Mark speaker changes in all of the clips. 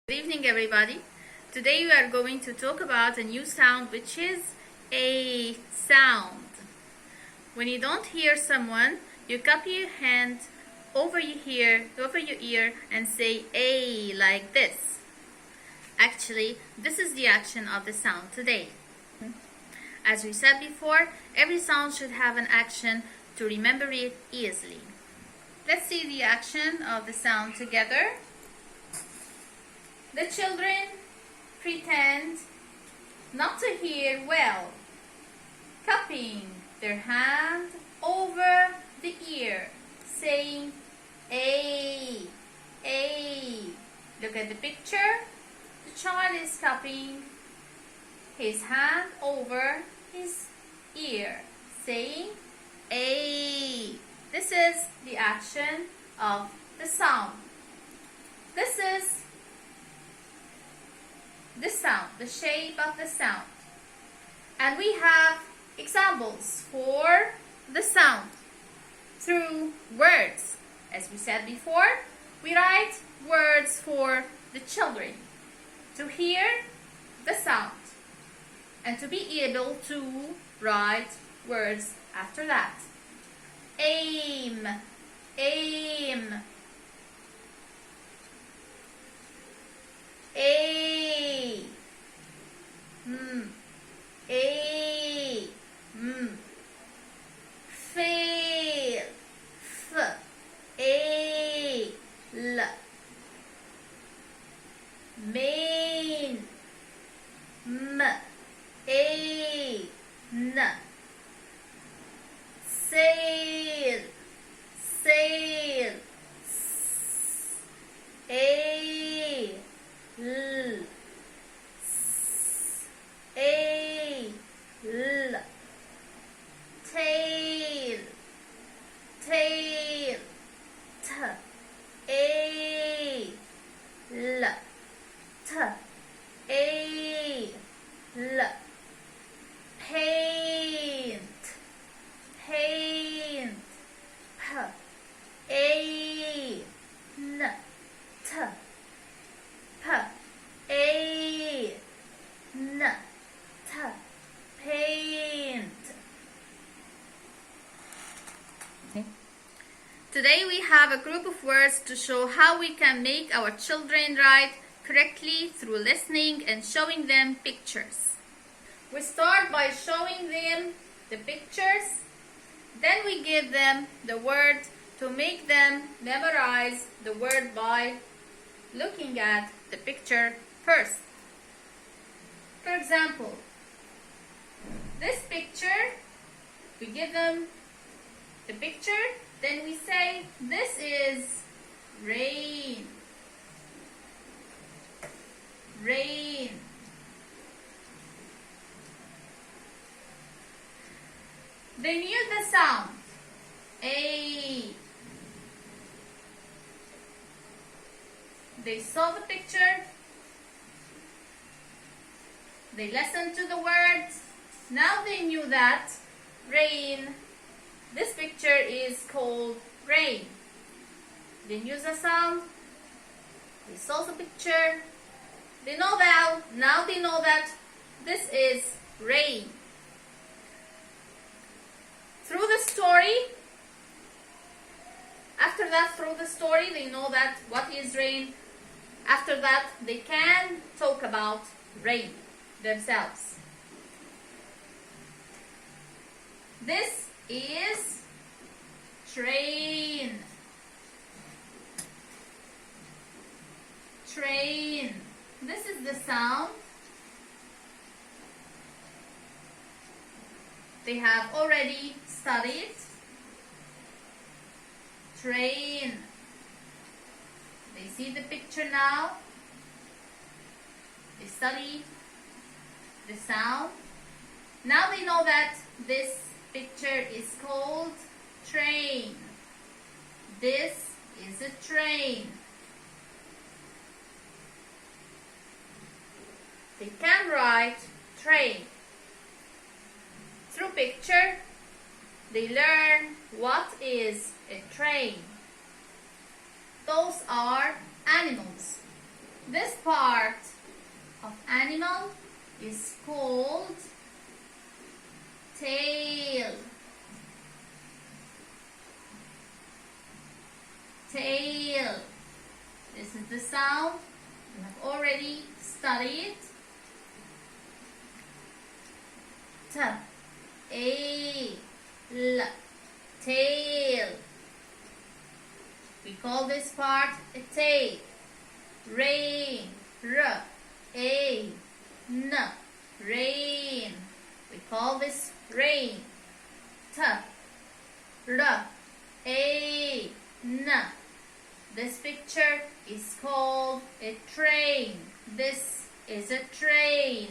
Speaker 1: Good evening, everybody. Today we are going to talk about a new sound, which is a sound. When you don't hear someone, you cup your hand over your ear and say a like this. Actually, this is the action of the sound today. As we said before, every sound should have an action to remember it easily. Let's see the action of the sound together. The children pretend not to hear well, cupping their hand over the ear, saying A, A. Look at the picture. The child is cupping his hand over his ear, saying A. This is the action of the sound. This is the sound, the shape of the sound. And we have examples for the sound through words. As we said before, we write words for the children to hear the sound and to be able to write words after that. Aim, aim, A, A, fail, F, A, L, main, M, A, N, sail, sail, S, A, L, S, A, L, tail, tail, T, A, L, T, A, L, paint, paint, P, A, N, T, P, A, N, T, paint. Okay. Today we have a group of words to show how we can make our children write correctly through listening and showing them pictures. We start by showing them the pictures, then we give them the word to make them memorize the word by looking at the picture first. For example, this picture, we give them the picture, then we say this is rain, rain. They knew the sound A. They saw the picture, they listened to the words. Now they knew that rain, this picture is called rain. They knew the sound, they saw the picture, they know that, now they know that this is rain. Through the story, after that, through the story, they know that what is rain. After that, they can talk about rain themselves. This is train. Train. This is the sound. They have already studied. Train. They see the picture now. They study the sound. Now they know that this picture is called train. This is a train. They can write train. Through picture, they learn what is a train. Those are animals. This part of animal is called tail. Tail. This is the sound we have already studied. T-A-L. Tail. We call this part a tail. Rain. R-A-N. Rain. We call this rain. T-R-A-N. This picture is called a train. This is a train.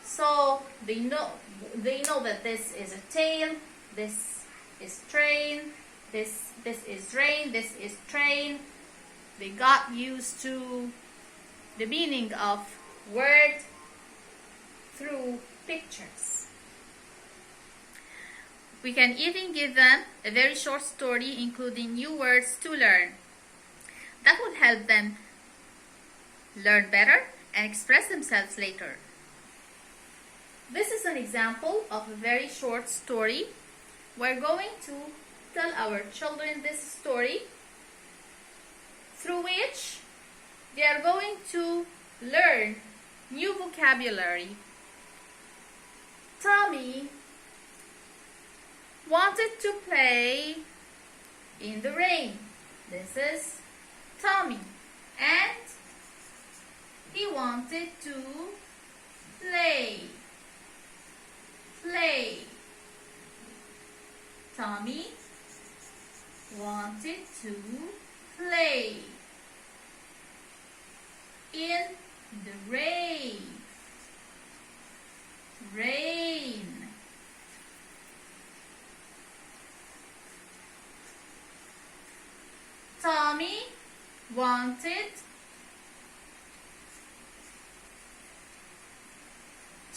Speaker 1: So they know that this is a tail, this is train, this is rain, this is train. They got used to the meaning of word through pictures. We can even give them a very short story including new words to learn. That will help them learn better and express themselves later. This is an example of a very short story. We're going to tell our children this story through which they are going to learn new vocabulary. Tommy wanted to play in the rain. This is Tommy. And he wanted to play. Play. Tommy wanted to play in the rain. Rain. Tommy wanted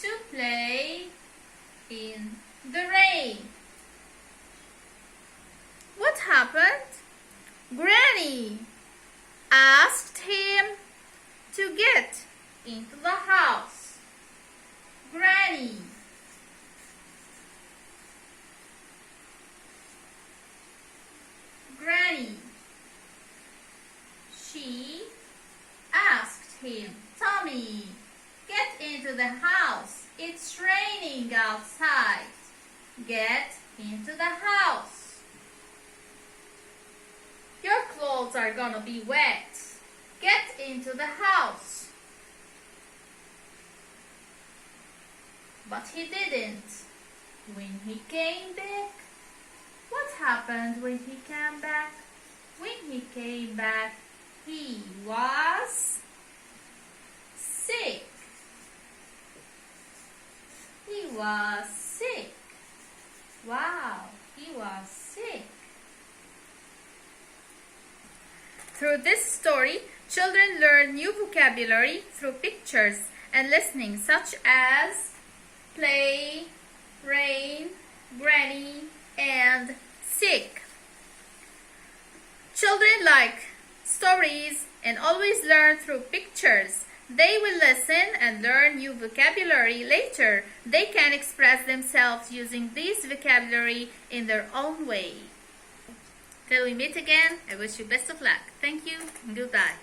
Speaker 1: to play in the rain. What happened? Granny asked him to get into the house. Granny. Granny. She asked him, Tommy, get into the house. It's raining outside. Get into the house. Your clothes are gonna be wet. Get into the house. But he didn't. When he came back, what happened when he came back? When he came back, he was sick. He was sick. Wow, he was sick. Through this story, children learn new vocabulary through pictures and listening, such as play, rain, granny, and sick. Children like stories and always learn through pictures. They will listen and learn new vocabulary later. They can express themselves using this vocabulary in their own way. Till we meet again, I wish you best of luck. Thank you and goodbye.